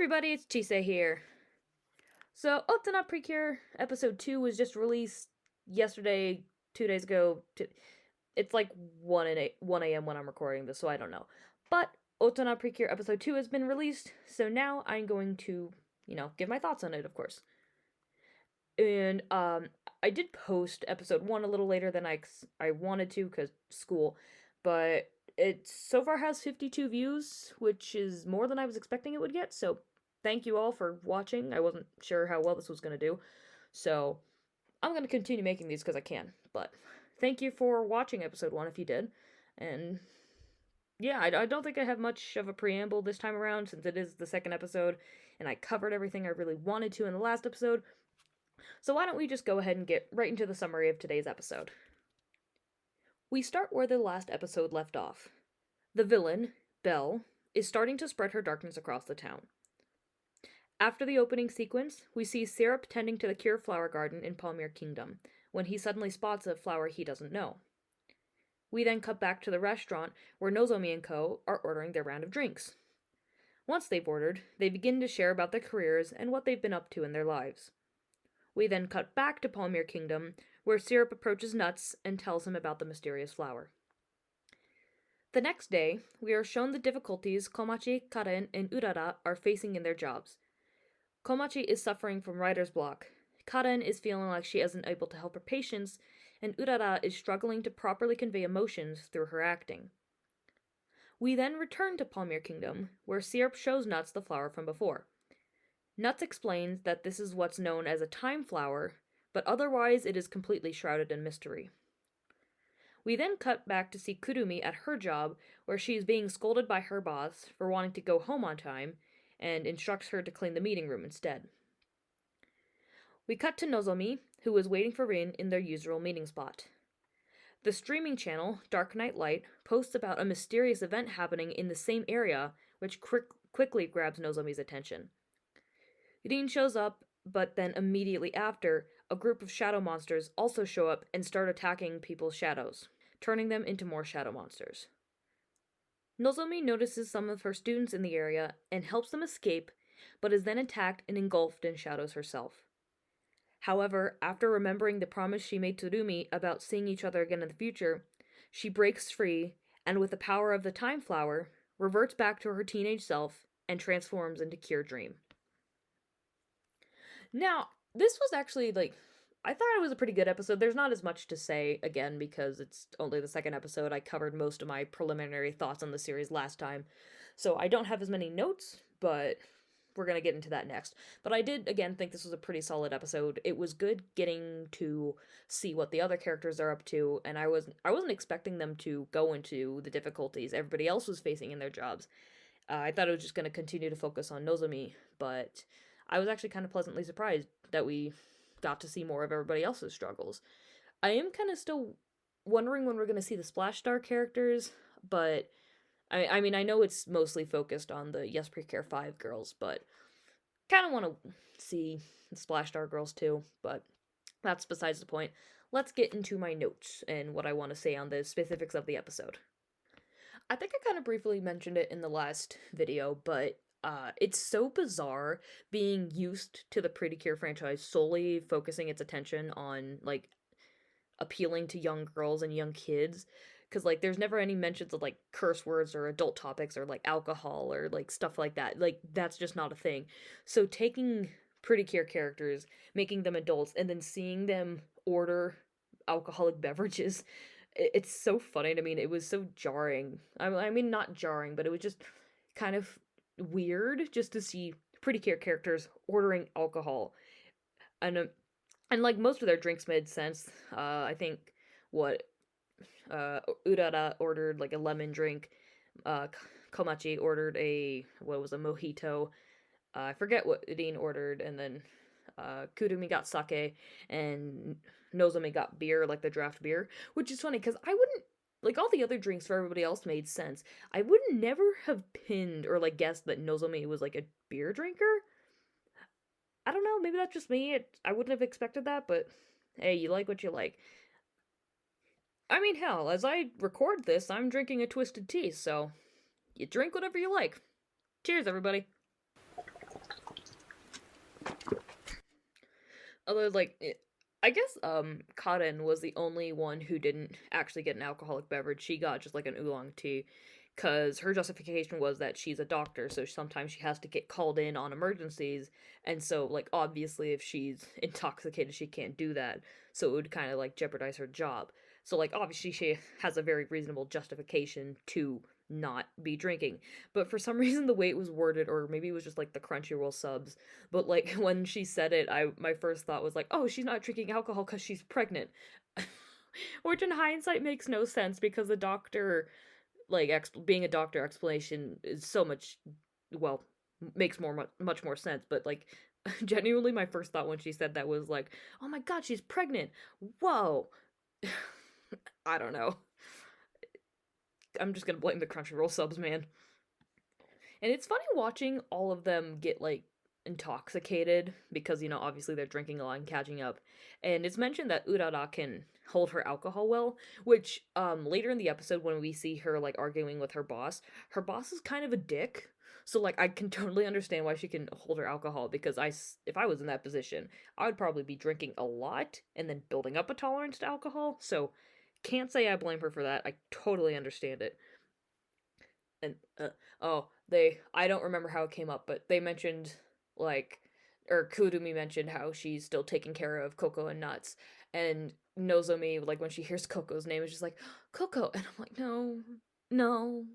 everybody, it's Chise here. So, Otona Precure episode 2 was just released yesterday, 2 days ago. It's like 1 a.m. when I'm recording this, so I don't know. But Otona Precure episode 2 has been released, so now I'm going to, give my thoughts on it, of course. And I did post episode 1 a little later than I wanted to because school, but it so far has 52 views, which is more than I was expecting it would get, so thank you all for watching. I wasn't sure how well this was going to do, so I'm going to continue making these because I can, but thank you for watching episode 1 if you did, and yeah, I don't think I have much of a preamble this time around since it is the second episode, and I covered everything I really wanted to in the last episode, so why don't we just go ahead and get right into the summary of today's episode. We start where the last episode left off. The villain, Belle, is starting to spread her darkness across the town. After the opening sequence, we see Syrup tending to the Cure flower garden in Palmyre Kingdom, when he suddenly spots a flower he doesn't know. We then cut back to the restaurant where Nozomi and Co. are ordering their round of drinks. Once they've ordered, they begin to share about their careers and what they've been up to in their lives. We then cut back to Palmyre Kingdom, where Syrup approaches Nuts and tells him about the mysterious flower. The next day, we are shown the difficulties Komachi, Karen, and Urara are facing in their jobs. Komachi is suffering from writer's block, Karen is feeling like she isn't able to help her patients, and Urara is struggling to properly convey emotions through her acting. We then return to Palmyre Kingdom, where Syrup shows Nuts the flower from before. Nuts explains that this is what's known as a time flower, but otherwise it is completely shrouded in mystery. We then cut back to see Kudumi at her job, where she is being scolded by her boss for wanting to go home on time, and instructs her to clean the meeting room instead. We cut to Nozomi, who is waiting for Rin in their usual meeting spot. The streaming channel, Dark Knight Light, posts about a mysterious event happening in the same area, which quickly grabs Nozomi's attention. Rin shows up, but then immediately after, a group of shadow monsters also show up and start attacking people's shadows, turning them into more shadow monsters. Nozomi notices some of her students in the area and helps them escape, but is then attacked and engulfed in shadows herself. However, after remembering the promise she made to Rumi about seeing each other again in the future, she breaks free and, with the power of the Time Flower, reverts back to her teenage self and transforms into Cure Dream. Now, this was actually, I thought it was a pretty good episode. There's not as much to say, again, because it's only the second episode. I covered most of my preliminary thoughts on the series last time, so I don't have as many notes, but we're going to get into that next. But I did, again, think this was a pretty solid episode. It was good getting to see what the other characters are up to, and I wasn't expecting them to go into the difficulties everybody else was facing in their jobs. I thought it was just going to continue to focus on Nozomi, but I was actually kind of pleasantly surprised that we got to see more of everybody else's struggles. I am kind of still wondering when we're going to see the Splash Star characters, but I mean, I know it's mostly focused on the Yes Precare 5 girls, but kind of want to see the Splash Star girls too, but that's besides the point. Let's get into my notes and what I want to say on the specifics of the episode. I think I kind of briefly mentioned it in the last video, but it's so bizarre being used to the Pretty Cure franchise solely focusing its attention on, appealing to young girls and young kids. Because, there's never any mentions of, curse words or adult topics or, alcohol or, stuff like that. That's just not a thing. So taking Pretty Cure characters, making them adults, and then seeing them order alcoholic beverages, it's so funny to me. It was so jarring. I mean, not jarring, but it was just kind of weird just to see Pretty Cure characters ordering alcohol, and most of their drinks made sense. I think Urara ordered a lemon drink, Komachi ordered a mojito, I forget what Rin ordered, and then Kudumi got sake, and Nozomi got beer, the draft beer, which is funny because I wouldn't. All the other drinks for everybody else made sense. I would never have pinned or, guessed that Nozomi was, a beer drinker. I don't know, maybe that's just me. I wouldn't have expected that, but hey, you like what you like. I mean, hell, as I record this, I'm drinking a twisted tea, so you drink whatever you like. Cheers, everybody. Although, like, I guess, Karen was the only one who didn't actually get an alcoholic beverage. She got just, like, an oolong tea, because her justification was that she's a doctor, so sometimes she has to get called in on emergencies, and so, like, obviously, if she's intoxicated, she can't do that, so it would kind of, like, jeopardize her job. So, like, obviously, she has a very reasonable justification to not be drinking. But for some reason, the way it was worded, or maybe it was just, like, the Crunchyroll subs, but like when she said it, I my first thought was like, "Oh, she's not drinking alcohol cuz she's pregnant." Which in hindsight makes no sense because the doctor like being a doctor explanation is so much well, makes much more sense, but like genuinely my first thought when she said that was like, "Oh my god, she's pregnant." Whoa. I don't know. I'm just going to blame the Crunchyroll subs, man. And it's funny watching all of them get like intoxicated because, obviously they're drinking a lot and catching up. And it's mentioned that Urara can hold her alcohol well, which later in the episode when we see her like arguing with her boss is kind of a dick. So like I can totally understand why she can hold her alcohol because if I was in that position, I would probably be drinking a lot and then building up a tolerance to alcohol. So can't say I blame her for that. I totally understand it. And oh, I don't remember how it came up, but they mentioned like or Kudumi mentioned how she's still taking care of Coco and Nuts, and Nozomi, like when she hears Coco's name, is just like Coco, and I'm like, no, no,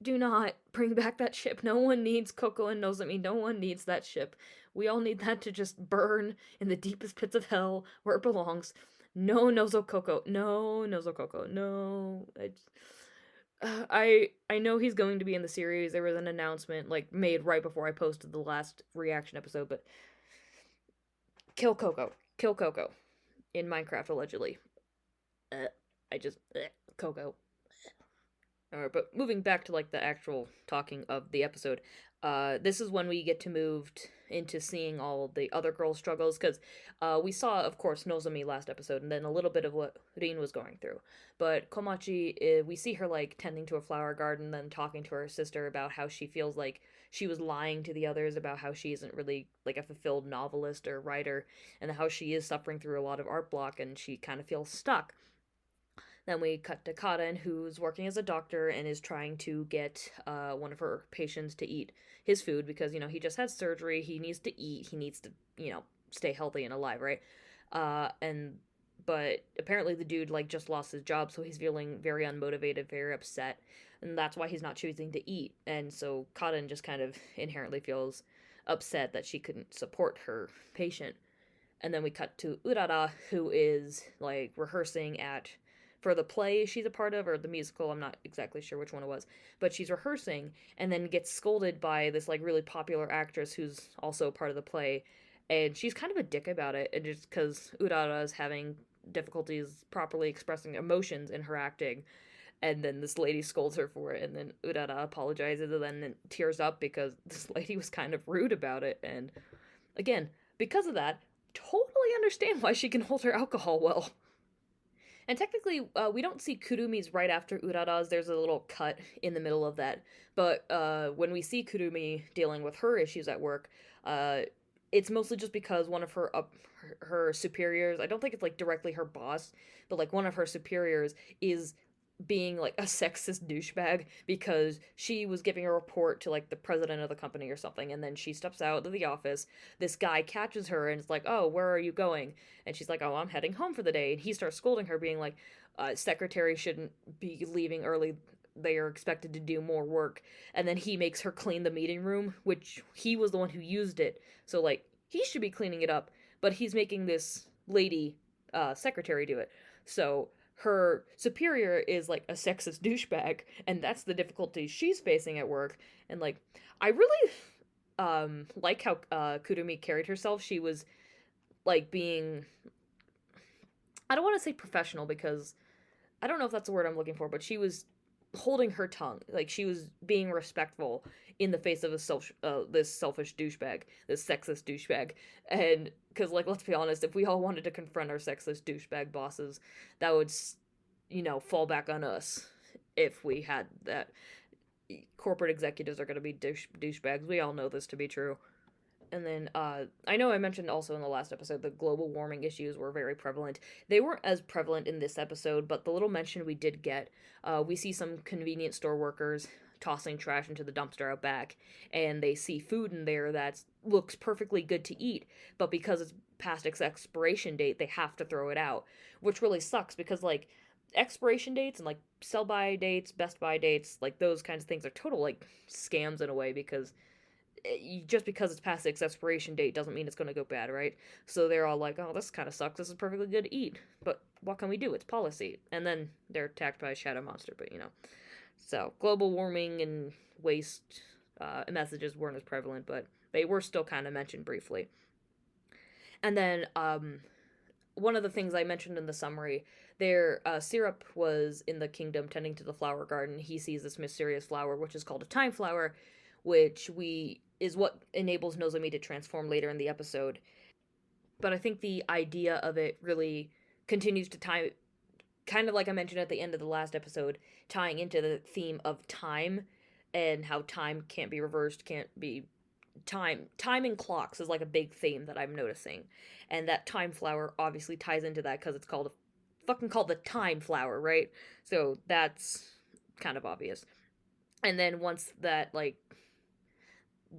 do not bring back that ship. No one needs Coco and Nozomi. No one needs that ship. We all need that to just burn in the deepest pits of hell where it belongs. No Nozo Coco. No Nozo Coco. No. I know he's going to be in the series. There was an announcement like made right before I posted the last reaction episode, but kill Coco. Kill Coco in Minecraft allegedly. I just Coco. Alright, but moving back to like the actual talking of the episode, this is when we get to move into seeing all the other girls' struggles because we saw, of course, Nozomi last episode, and then a little bit of what Rin was going through. But Komachi, we see her like tending to a flower garden, then talking to her sister about how she feels like she was lying to the others about how she isn't really like a fulfilled novelist or writer, and how she is suffering through a lot of art block, and she kind of feels stuck. Then we cut to Karen, who's working as a doctor and is trying to get one of her patients to eat his food because, he just had surgery. He needs to eat. He needs to, stay healthy and alive, right? And but apparently the dude like just lost his job, so he's feeling very unmotivated, very upset, and that's why he's not choosing to eat. And so Karen just kind of inherently feels upset that she couldn't support her patient. And then we cut to Urara, who is like rehearsing at for the play she's a part of or the musical. I'm not exactly sure which one it was, but she's rehearsing and then gets scolded by this like really popular actress who's also part of the play, and she's kind of a dick about it. And just because Urara is having difficulties properly expressing emotions in her acting, and then this lady scolds her for it, and then Urara apologizes and then tears up because this lady was kind of rude about it. And again, because of that, totally understand why she can hold her alcohol well. And technically, we don't see Kurumi's right after Urara's. There's a little cut in the middle of that. But when we see Kurumi dealing with her issues at work, uh, it's mostly just because one of her superiors, I don't think it's like directly her boss, but like one of her superiors is being like a sexist douchebag because she was giving a report to like the president of the company or something, and then she steps out of the office. This guy catches her and is like, "Oh, where are you going?" And she's like, "Oh, I'm heading home for the day." And he starts scolding her, being like, secretary shouldn't be leaving early, they are expected to do more work. And then he makes her clean the meeting room, which he was the one who used it, so like he should be cleaning it up, but he's making this lady secretary do it. So her superior is like a sexist douchebag, and that's the difficulty she's facing at work. And like I really like how Kudumi carried herself. She was like being, I don't want to say professional because I don't know if that's the word I'm looking for, but she was holding her tongue. Like she was being respectful in the face of this selfish douchebag, this sexist douchebag. And because like let's be honest, if we all wanted to confront our sexist douchebag bosses, that would fall back on us if we had that. Corporate executives are going to be douchebags. We all know this to be true. And then I know I mentioned also in the last episode the global warming issues were very prevalent. They weren't as prevalent in this episode, but the little mention we did get, we see some convenience store workers tossing trash into the dumpster out back, and they see food in there that looks perfectly good to eat, but because it's past its expiration date, they have to throw it out, which really sucks because like expiration dates and like sell by dates, best by dates, like those kinds of things are total like scams in a way because just because it's past its expiration date doesn't mean it's going to go bad, right? So they're all like, oh, this kind of sucks. This is perfectly good to eat. But what can we do? It's policy. And then they're attacked by a shadow monster, but you know. So global warming and waste messages weren't as prevalent, but they were still kind of mentioned briefly. And then one of the things I mentioned in the summary, their Syrup was in the kingdom tending to the flower garden. He sees this mysterious flower, which is called a time flower, which is what enables Nozomi to transform later in the episode. But I think the idea of it really continues to tie, kind of like I mentioned at the end of the last episode, tying into the theme of time and how time can't be reversed, can't be time and clocks is like a big theme that I'm noticing, and that time flower obviously ties into that because it's called the time flower, right? So that's kind of obvious. And then once that like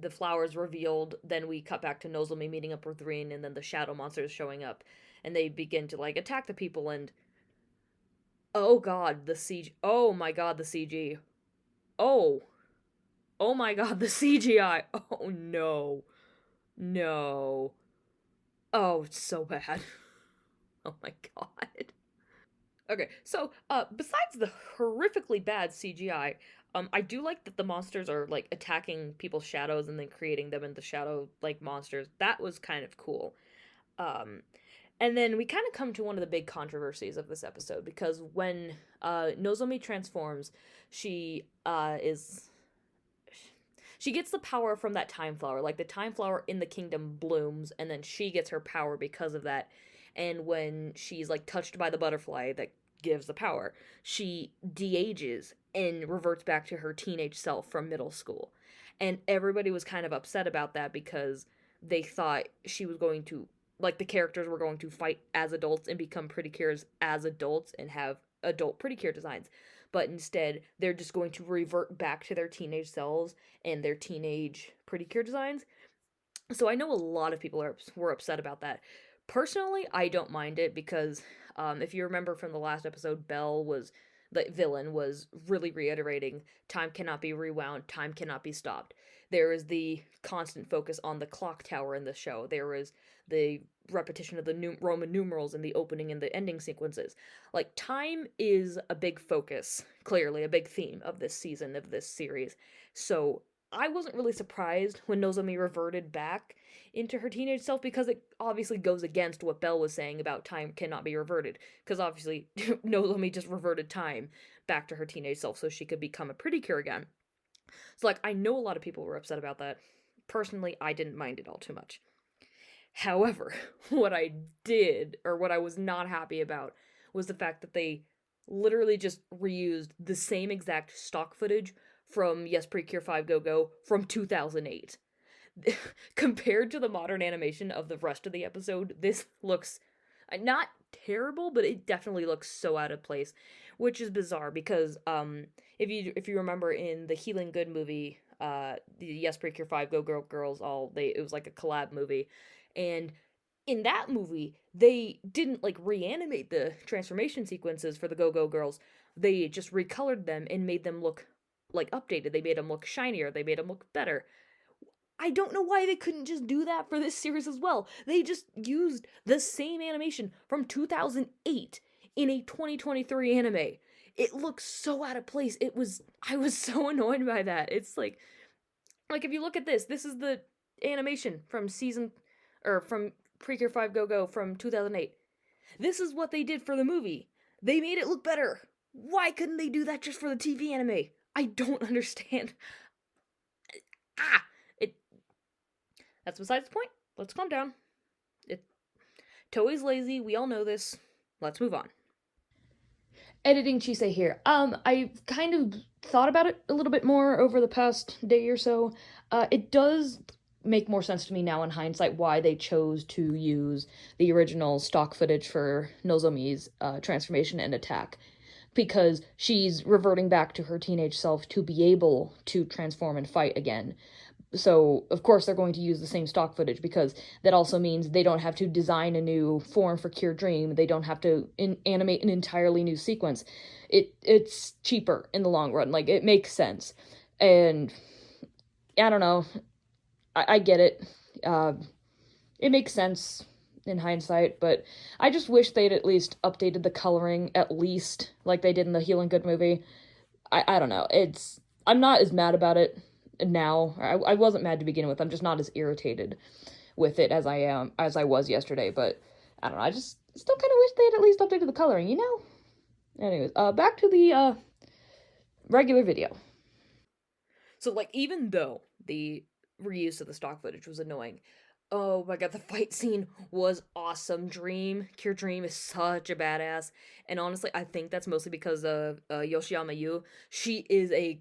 the flower's revealed, then we cut back to Nozomi meeting up with Rin, and then the shadow monsters showing up, and they begin to like attack the people. And oh god, the CG! Oh my god, the CG! Oh, oh my god, the CGI! Oh no, no! Oh, it's so bad. Oh my god. Okay, so besides the horrifically bad CGI, I do like that the monsters are like attacking people's shadows and then creating them into shadow like monsters. That was kind of cool. Um, and then we kind of come to one of the big controversies of this episode because when Nozomi transforms, she is she gets the power from that time flower. Like the time flower in the kingdom blooms, and then she gets her power because of that. And when she's like touched by the butterfly that gives the power, she de-ages and reverts back to her teenage self from middle school. And everybody was kind of upset about that because they thought she was going to, like, the characters were going to fight as adults and become pretty cures as adults and have adult pretty cure designs, but instead they're just going to revert back to their teenage selves and their teenage pretty cure designs. So I know a lot of people were upset about that. Personally, I don't mind it because if you remember from the last episode, Belle was the villain was really reiterating time cannot be rewound, time cannot be stopped. There is the constant focus on the clock tower in the show. There is the repetition of the Roman numerals in the opening and the ending sequences. Like, time is a big focus, clearly, a big theme of this season, of this series. So I wasn't really surprised when Nozomi reverted back into her teenage self because it obviously goes against what Belle was saying about time cannot be reverted. Because obviously, Nozomi just reverted time back to her teenage self so she could become a pretty cure again. So, like, I know a lot of people were upset about that. Personally, I didn't mind it all too much. However, what I did, or what I was not happy about, was the fact that they literally just reused the same exact stock footage from Yes Precure 5 Go Go from 2008. Compared to the modern animation of the rest of the episode, this looks not terrible, but it definitely looks so out of place, which is bizarre because if you remember in the Healing Good movie, the Yes Precure 5 Go Go Girls, it was like a collab movie, and in that movie they didn't like reanimate the transformation sequences for the Go Go Girls. They just recolored them and made them look like updated. They made them look shinier. They made them look better. I don't know why they couldn't just do that for this series as well. They just used the same animation from 2008 in a 2023 anime. It looks so out of place. I was so annoyed by that. It's like if you look at this is the animation from from Precure 5 Go Go from 2008. This is what they did for the movie. They made it look better. Why couldn't they do that just for the TV anime? I don't understand. Ah! That's besides the point. Let's calm down. Toei's lazy, we all know this. Let's move on. Editing Chisei here. I've kind of thought about it a little bit more over the past day or so. It does make more sense to me now in hindsight why they chose to use the original stock footage for Nozomi's transformation and attack, because she's reverting back to her teenage self to be able to transform and fight again. So, of course, they're going to use the same stock footage, because that also means they don't have to design a new form for Cure Dream. They don't have to animate an entirely new sequence. It's cheaper in the long run. Like, it makes sense. And I don't know. I get it. Uh, it makes sense in hindsight, but I just wish they'd at least updated the coloring, at least like they did in the Healing Good movie. I don't know. I'm not as mad about it now. I wasn't mad to begin with. I'm just not as irritated with it as I was yesterday. But I don't know. I just still kind of wish they had at least updated the coloring. Anyways, back to the regular video. So, like, even though the reuse of the stock footage was annoying, oh my god, the fight scene was awesome. Cure Dream is such a badass. And honestly, I think that's mostly because of Yoshiyama Yu. She is a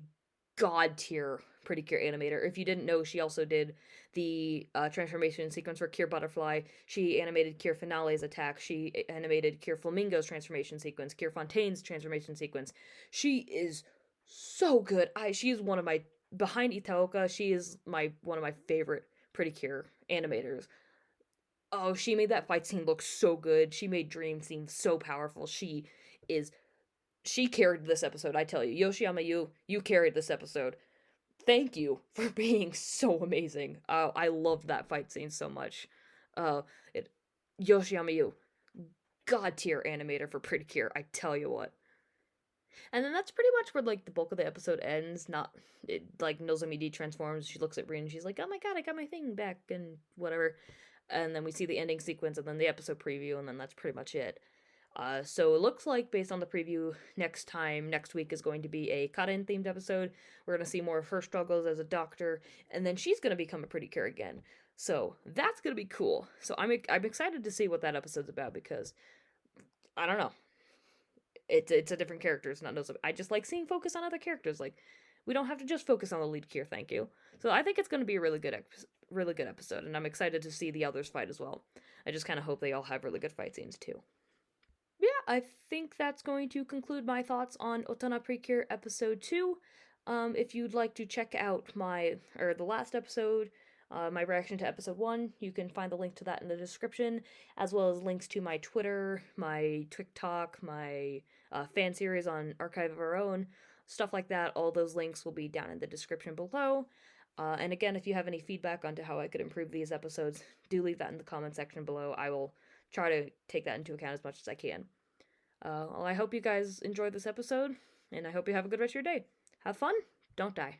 god tier Pretty Cure animator. If you didn't know, she also did the transformation sequence for Cure Butterfly. She animated Cure Finale's attack. She animated Cure Flamingo's transformation sequence. Cure Fontaine's transformation sequence. She is so good. She is one of my behind Itaoka. She is one of my favorite Pretty Cure animators. Oh, she made that fight scene look so good. She made Dream seem so powerful. She carried this episode, I tell you. Yoshiyama Yu, you carried this episode. Thank you for being so amazing. I loved that fight scene so much. Uh, it, Yoshiyama Yu, god tier animator for Pretty Cure, I tell you what. And then that's pretty much where like the bulk of the episode ends. Not like Nozomi D transforms. She looks at Rin. She's like, "Oh my god, I got my thing back," and whatever. And then we see the ending sequence, and then the episode preview, and then that's pretty much it. So it looks like, based on the preview, next week is going to be a Karen themed episode. We're gonna see more of her struggles as a doctor, and then she's gonna become a Pretty Cure again. So that's gonna be cool. So I'm excited to see what that episode's about, because I don't know, it's a different character. It's not no. I just like seeing focus on other characters. Like, we don't have to just focus on the lead Cure. Thank you. So I think it's going to be a really good episode, and I'm excited to see the others fight as well. I just kind of hope they all have really good fight scenes too. Yeah, I think that's going to conclude my thoughts on Otona Precure episode 2. If you'd like to check out the last episode, my reaction to episode 1, you can find the link to that in the description, as well as links to my Twitter, my TikTok, my fan series on Archive of Our Own, stuff like that. All those links will be down in the description below. And again, if you have any feedback onto how I could improve these episodes, do leave that in the comment section below. I will try to take that into account as much as I can. Well, I hope you guys enjoyed this episode, and I hope you have a good rest of your day. Have fun, don't die.